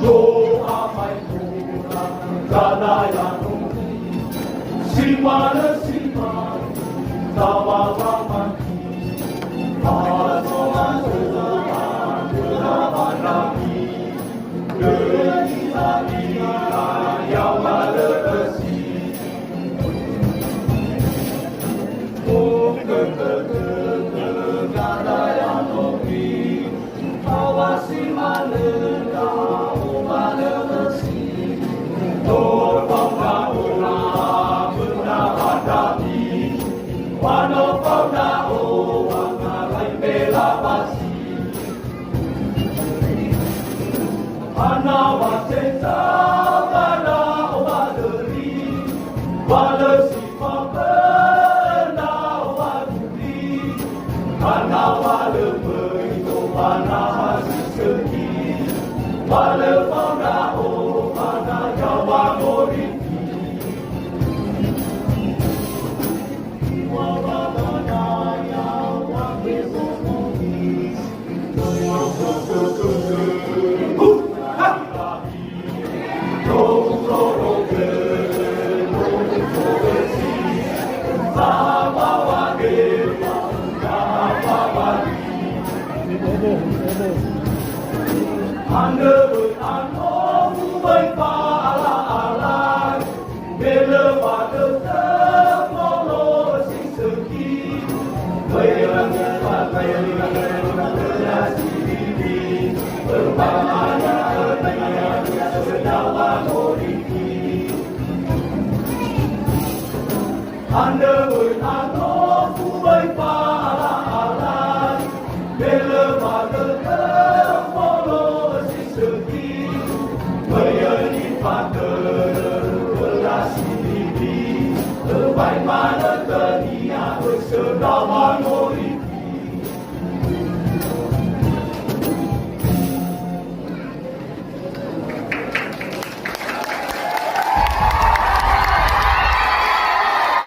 doa mai kurang dana yang tinggi simana tawa mati Tuhan Tuhan berapa nabi Gila yang ada besi Gada yang nopi Awasi malenda Umale besi Tolong daulah benar hadapi Wano pau wangalai bela basi Ana wasenta pada omaderi Wale sipa pena omaduri Ana wale berito mana hasil segi Wale pau dao mana jawa moriti Anda berano baik